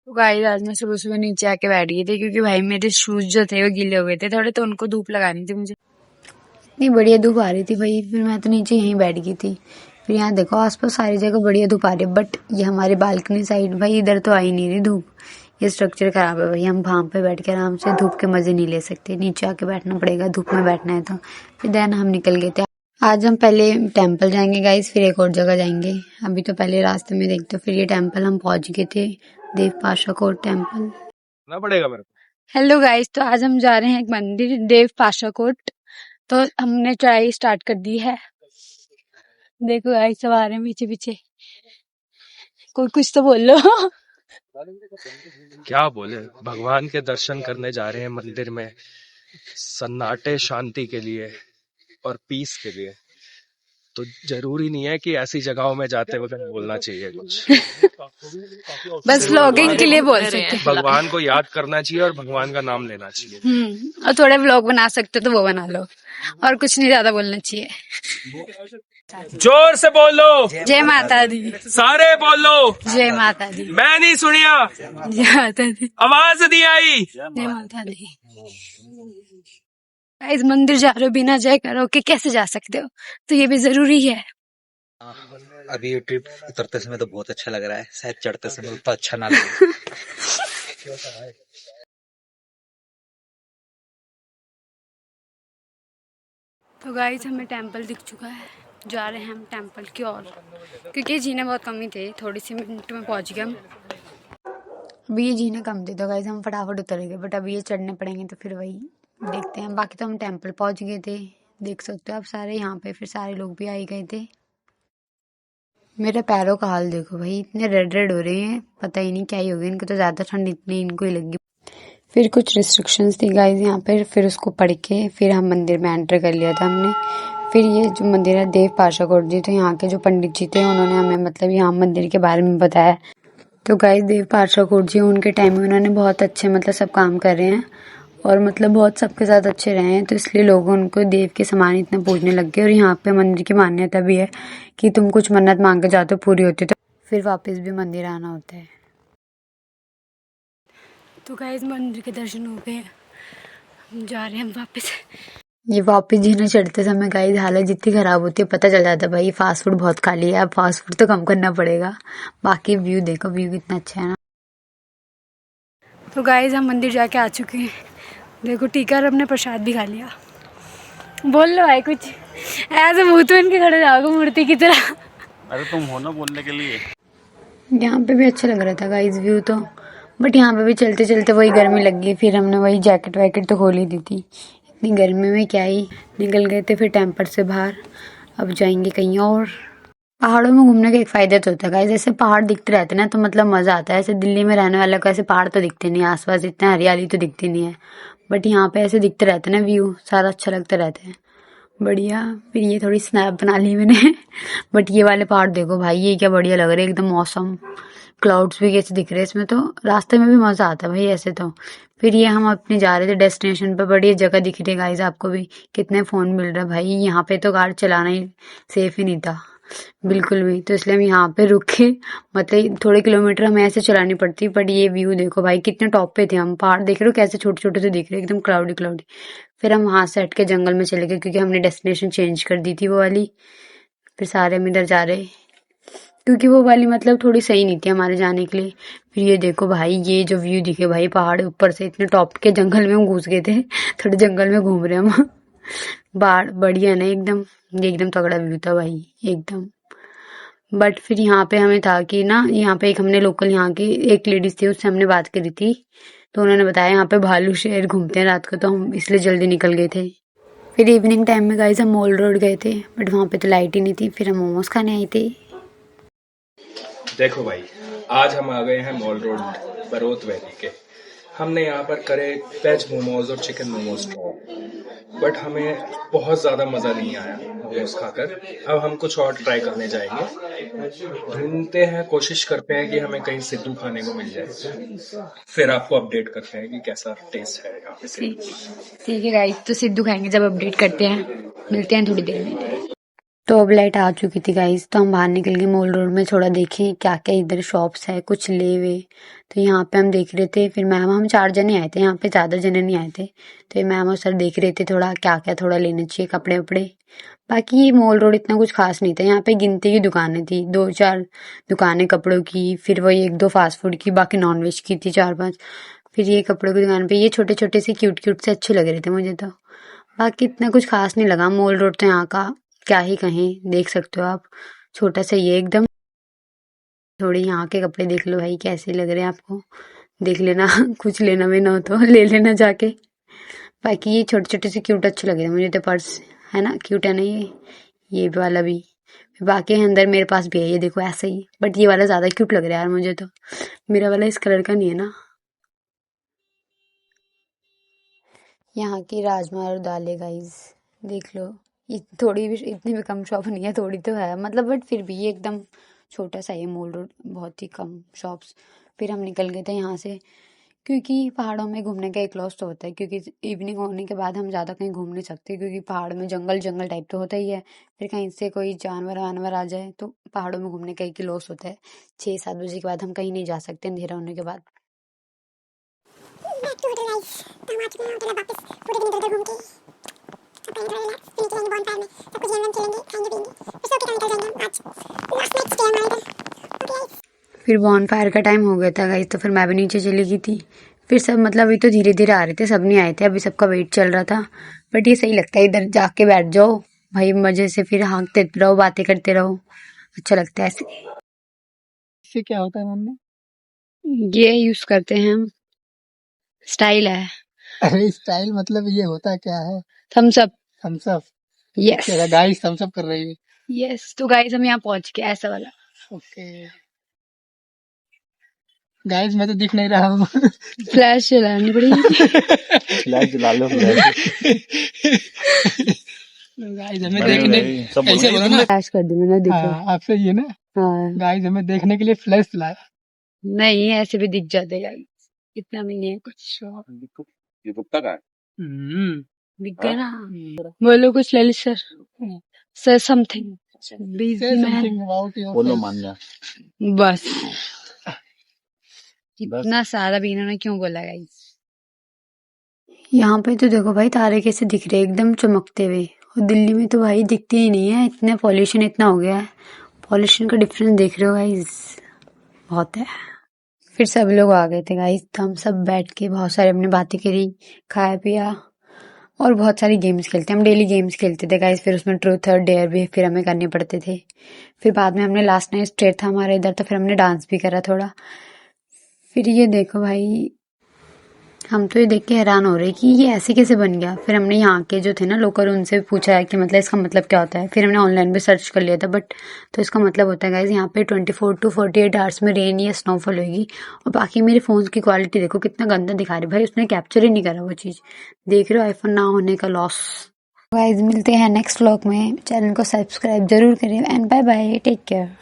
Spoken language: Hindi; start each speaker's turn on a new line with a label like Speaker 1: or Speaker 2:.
Speaker 1: तो गाइस आज मैं सुबह सुबह नीचे आके बैठ गई थी क्योंकि भाई मेरे शूज जो थे वो गीले हो गए थे थोड़े, तो उनको धूप लगानी थी मुझे। इतनी बढ़िया धूप आ रही थी भाई, फिर मैं तो नीचे यहीं बैठ गई थी। फिर यहाँ देखो आसपास सारी जगह बढ़िया धूप आ रही है, बट ये हमारी बालकनी साइड भाई इधर तो आ ही नहीं रही धूप। ये स्ट्रक्चर खराब है भाई, हम वहाँ पे बैठ के आराम से धूप के मजे नहीं ले सकते, नीचे आके बैठना पड़ेगा धूप में बैठना है तो। फिर देन हम निकल गए थे। आज हम पहले टेम्पल जाएंगे गाइस, फिर एक और जगह जाएंगे। अभी तो पहले रास्ते में देखते, फिर ये टेम्पल हम पहुंच गए थे, देव पाशा कोट टेम्पल
Speaker 2: ना पड़ेगा मेरे को।
Speaker 1: हेलो गाइस, तो आज हम जा रहे हैं एक मंदिर देव पाशा कोट। तो हमने चढ़ाई स्टार्ट कर दी है। देखो गाइस सब आ रहे हैं पीछे पीछे। कोई कुछ तो बोल लो।
Speaker 2: क्या बोले, भगवान के दर्शन करने जा रहे हैं मंदिर में, सन्नाटे शांति के लिए और पीस के लिए। तो जरूरी नहीं है कि ऐसी जगहों में जाते वक्त बोलना चाहिए कुछ।
Speaker 1: बस व्लॉगिंग के लिए बोल सकते हैं।
Speaker 2: भगवान को याद करना चाहिए और भगवान का नाम लेना चाहिए।
Speaker 1: और थोड़े व्लॉग बना सकते तो वो बना लो, और कुछ नहीं ज्यादा बोलना चाहिए।
Speaker 2: जोर से बोलो,
Speaker 1: जय माता दी।
Speaker 2: सारे बोलो,
Speaker 1: जय माता दी।
Speaker 2: मैं नहीं सुनिया,
Speaker 1: जय माता दी।
Speaker 2: आवाज नहीं आई।
Speaker 1: जय माता दी। इस मंदिर जा रहे हो, बिना जय करो के कैसे जा सकते हो, तो ये भी जरूरी है।
Speaker 3: अभी ये ट्रिप उतरते समय तो बहुत अच्छा लग रहा है, शायद चढ़ते समय उतना अच्छा ना लगे।
Speaker 1: तो गाइस हमें टेंपल दिख चुका है, जा रहे हैं हम टेंपल की ओर, क्योंकि जीने बहुत कम ही थे, थोड़ी सी मिनट में पहुंच गए हम। अभी ये जीने कम थे तो गाइस हम फटाफट उतर गए, बट अभी ये चढ़ने पड़ेंगे तो फिर वही देखते हैं। बाकी तो हम टेंपल पहुंच गए थे, देख सकते हो आप सारे यहाँ पे, फिर सारे लोग भी आ ही गए थे। मेरे पैरों का हाल देखो भाई, इतने रेड रेड हो रहे हैं, पता ही नहीं क्या ही हो गया इनको, तो ज़्यादा ठंड इतनी इनको ही लगी। फिर कुछ रिस्ट्रिक्शंस थी गाइस यहाँ पे, फिर उसको पढ़ के फिर हम मंदिर में एंटर कर लिया था हमने। फिर ये जो मंदिर है देव पाशा कोट जी, तो यहाँ के जो पंडित जी थे उन्होंने हमें मतलब यहाँ मंदिर के बारे में बताया। तो गाइस देव पाशा कोट जी उनके टाइम में उन्होंने बहुत अच्छे मतलब सब काम कर रहे हैं, और मतलब बहुत सबके साथ अच्छे रहे हैं, तो इसलिए लोग उनको देव के समान इतना पूजने लग गए। और यहाँ पे मंदिर की मान्यता भी है कि तुम कुछ मन्नत मांग के जाते हो पूरी होती तो फिर वापस भी मंदिर आना होता है। तो गाइस मंदिर के दर्शन हो गए, हम जा रहे हैं हम वापस। ये वापस जीने चढ़ते समय गाइस हालत जितनी खराब होती है पता चल जाता है भाई, फास्ट फूड बहुत खा लिया, अब फास्ट फूड तो कम करना पड़ेगा। बाकी व्यू देखो, व्यू कितना अच्छा है ना। तो गाइस हम मंदिर जाके आ चुके हैं, देखो टीका और अपने प्रसाद भी खा लिया। बोल लो भाई कुछ, ऐसे भूत बन के खड़े जाओगे मूर्ति की तरह।
Speaker 4: अरे तुम हो ना बोलने के लिए।
Speaker 1: यहाँ पे भी अच्छा लग रहा था गाइस व्यू तो, बट यहाँ पे भी चलते चलते वही गर्मी लग गई, फिर हमने वही जैकेट वैकेट तो खोल ही दी थी, इतनी गर्मी में क्या ही निकल गए थे फिर टेम्पल से बाहर। अब जाएंगे कहीं और। पहाड़ों में घूमने का एक फायदा तो होता है गाइस, जैसे पहाड़ दिखते रहते हैं ना तो मतलब मजा आता है। ऐसे दिल्ली में रहने वालों को ऐसे पहाड़ तो दिखते नहीं, आसपास इतना हरियाली तो दिखती नहीं है, बट यहाँ पे ऐसे दिखते रहते हैं ना व्यू, सारा अच्छा लगता रहता है, बढ़िया। फिर ये थोड़ी स्नैप बना ली मैंने। बट ये वाले पहाड़ देखो भाई, ये क्या बढ़िया लग रहे हैं, एकदम मौसम, क्लाउड्स भी कैसे दिख रहे हैं इसमें, तो रास्ते में भी मजा आता है भाई ऐसे तो। फिर ये हम अपने जा रहे थे डेस्टिनेशन पे, बढ़िया जगह दिख रही है गाइस आपको भी, कितने फोन मिल रहा है भाई, यहाँ पे तो कार चलाना ही सेफ ही नहीं था बिल्कुल भी, तो इसलिए हम यहाँ पे रुके। मतलब थोड़े किलोमीटर हमें ऐसे चलानी पड़ती, बट ये व्यू देखो भाई कितने टॉप पे थे हम, पहाड़ देख रहे हो कैसे छोटे छोटे से दिख रहे एकदम क्लाउडी क्लाउडी। फिर हम वहां से हट के जंगल में चले गए क्योंकि हमने डेस्टिनेशन चेंज कर दी थी वो वाली। फिर सारे हम इधर जा रहे क्योंकि वो वाली मतलब थोड़ी सही नहीं थी हमारे जाने के लिए। फिर ये देखो भाई, ये जो व्यू दिखे भाई पहाड़ ऊपर से, इतने टॉप के जंगल में हम घुस गए थे। थोड़े जंगल में घूम रहे हम। बाढ़ बढ़िया ना एकदम, ये एकदम तगड़ा व्यू था भाई एकदम। बट फिर यहाँ पे हमें था कि ना, यहाँ पे एक हमने लोकल यहाँ की एक लेडीज थी, उससे हमने बात करी थी, तो उन्होंने बताया यहाँ पे भालू शेर घूमते हैं रात को, तो हम इसलिए जल्दी निकल गए थे। फिर इवनिंग टाइम में गाइस हम मॉल रोड गए थे, बट वहाँ पे तो लाइट ही नहीं थी, फिर हम मोमोज खाने आए थे।
Speaker 2: देखो भाई, आज हम आ गए हैं मॉल रोड बरोत वैली के। हमने यहाँ पर करे वेज मोमोज और चिकन मोमोज ट्राई, बट हमें बहुत ज़्यादा मज़ा नहीं आया मोमोज खाकर। अब हम कुछ और ट्राई करने जाएंगे, ढूंढते हैं, कोशिश करते हैं कि हमें कहीं सिद्धू खाने को मिल जाए, फिर आपको अपडेट करते हैं कि कैसा टेस्ट है यहाँ पे।
Speaker 1: ठीक है गाइस, तो सिद्धू खाएंगे जब अपडेट करते हैं, मिलते हैं थोड़ी देर में। तो अब लाइट आ चुकी थी गाइस, तो हम बाहर निकल के मॉल रोड में थोड़ा देखें क्या क्या इधर शॉप्स है, कुछ ले वे। तो यहाँ पे हम देख रहे थे, फिर मैम हम 4 जने आए थे, यहाँ पे ज़्यादा जने नहीं आए थे। तो ये मैम और सर देख रहे थे थोड़ा क्या क्या थोड़ा लेना चाहिए कपड़े वपड़े। बाकी ये मॉल रोड इतना कुछ खास नहीं था, यहाँ पे गिनती की दुकानें थी, 2-4 दुकानें कपड़ों की, फिर वही 1-2 फास्ट फूड की, बाकी नॉनवेज की थी 4-5। फिर ये कपड़ों की दुकान पे ये छोटे छोटे से क्यूट क्यूट से अच्छे लग रहे थे मुझे तो। बाकी इतना कुछ खास नहीं लगा मॉल रोड तो यहाँ का, क्या ही कहें, देख सकते हो आप, छोटा सा ये एकदम। थोड़े यहाँ के कपड़े देख लो भाई कैसे लग रहे हैं आपको, देख लेना कुछ लेना में ना हो तो ले लेना जाके। बाकी ये छोटे छोटे से क्यूट अच्छे लग रहे हैं मुझे तो, पर्स है ना, क्यूट है ना ये वाला भी। बाकी अंदर मेरे पास भी है ये, देखो ऐसा ही, बट ये वाला ज्यादा क्यूट लग रहा है यार मुझे तो, मेरा वाला इस कलर का नहीं है ना। यहाँ की राजमा और दालें गाइस देख लो, ये थोड़ी भी इतनी भी कम शॉप नहीं है, थोड़ी तो है मतलब, बट फिर भी ये एकदम छोटा सा ये मॉल रोड, बहुत ही कम शॉप्स। फिर हम निकल गए थे यहाँ से, क्योंकि पहाड़ों में घूमने का एक लॉस तो होता है, क्योंकि इवनिंग होने के बाद हम ज़्यादा कहीं घूम नहीं सकते, क्योंकि पहाड़ में जंगल जंगल टाइप तो होता ही है। फिर कहीं से कोई जानवर वानवर आ जाए तो पहाड़ों में घूमने का एक ही लॉस होता है, 6-7 बजे के बाद हम कहीं नहीं जा सकते अंधेरा होने के बाद।
Speaker 5: बैक टू होटल गाइस, तो हम आ चुके हैं होटल अब वापस, पूरे दिन इधर-उधर घूम के अब कहीं थोड़ा रिलैक्स, फिर निकलेंगे बॉनफायर में, सब कुछ गेम खेलेंगे, खाएंगे पिएंगे, फिर सो के कल निकल जाएंगे हम आज लास्ट नाइट स्टे हमारा इधर। ओके गाइस,
Speaker 1: फिर बॉनफायर का टाइम हो गया था गाइस, तो फिर मैं भी नीचे चली गई थी। फिर सब मतलब अभी तो धीरे धीरे आ रहे थे, सब नहीं आए थे, अभी सबका वेट चल रहा था। बट ये सही लगता है, इधर जाके बैठ जाओ भाई मजे से, फिर हाँकते रहो, बातें करते रहो, अच्छा लगता है ऐसे।
Speaker 6: इससे क्या होता है मम्मी?
Speaker 1: ये यूज करते हैं हम, स्टाइल है।
Speaker 6: अरे स्टाइल मतलब ये होता क्या है?
Speaker 1: Thumbs up.
Speaker 6: Thumbs up.
Speaker 1: Yes
Speaker 6: क्या गाइस थम्स अप कर रही है?
Speaker 1: यस, तो गाइस हम यहाँ पहुंच गए, ऐसा वाला।
Speaker 6: ओके गाइस, मैं तो दिख नहीं रहा हूँ।
Speaker 1: फ्लैश चलानी पड़ेगी।
Speaker 4: फ्लैश जला लो, फ्लैश।
Speaker 6: गाइस हमें देखने,
Speaker 4: सब
Speaker 6: ऐसे बोलो ना।
Speaker 1: फ्लैश कर दी मैंने, दिखो।
Speaker 6: हाँ, आपसे ये ना
Speaker 1: हाँ
Speaker 6: गाइस, हमें देखने के लिए फ्लैश चलाया।
Speaker 1: नहीं, ऐसे भी दिख जाते गाइस, इतना भी नहीं है कुछ।
Speaker 4: ये कुत्ता का है?
Speaker 1: दिख गया ना। बोलो कुछ Lalit sir, sir something
Speaker 6: Say
Speaker 1: busy man,
Speaker 6: something about your
Speaker 4: बोलो
Speaker 6: face.
Speaker 4: मान जा।
Speaker 1: बस इतना सारा भी इन्होंने क्यों बोला गाइस। यहाँ पे तो देखो भाई तारे कैसे दिख रहे हैं, एकदम चमकते हुए, और दिल्ली में तो भाई दिखते ही नहीं है, इतना पॉल्यूशन इतना हो गया है। पॉल्यूशन का डिफरेंस देख रहे हो गाइस, बहुत है। फिर सब लोग आ गए थे गाइस, तो हम सब बैठ के बहुत सारी अपनी बातें करी, खाया पिया, और बहुत सारी गेम्स खेलते, हम डेली गेम्स खेलते थे गाइस। फिर उसमें ट्रूथ और डेयर भी फिर हमें करने पड़ते थे। फिर बाद में हमने लास्ट नाइट स्टेट था हमारे इधर, तो फिर हमने डांस भी करा थोड़ा। फिर ये देखो भाई, हम तो ये देख के हैरान हो रहे कि ये ऐसे कैसे बन गया। फिर हमने यहाँ के जो थे ना लोकल, उनसे पूछा है कि मतलब इसका मतलब क्या होता है। फिर हमने ऑनलाइन भी सर्च कर लिया था, बट तो इसका मतलब होता है गाइज यहाँ पे 24 to 48 आवर्स में रेन या स्नोफॉल होगी। और बाकी मेरे फोन की क्वालिटी देखो कितना गंदा दिखा रही, भाई उसने कैप्चर ही नहीं करा वो चीज़, देख रहे हो आईफोन ना होने का लॉस। गाइज मिलते हैं नेक्स्ट व्लॉग में, चैनल को सब्सक्राइब जरूर करें, and bye bye, take care.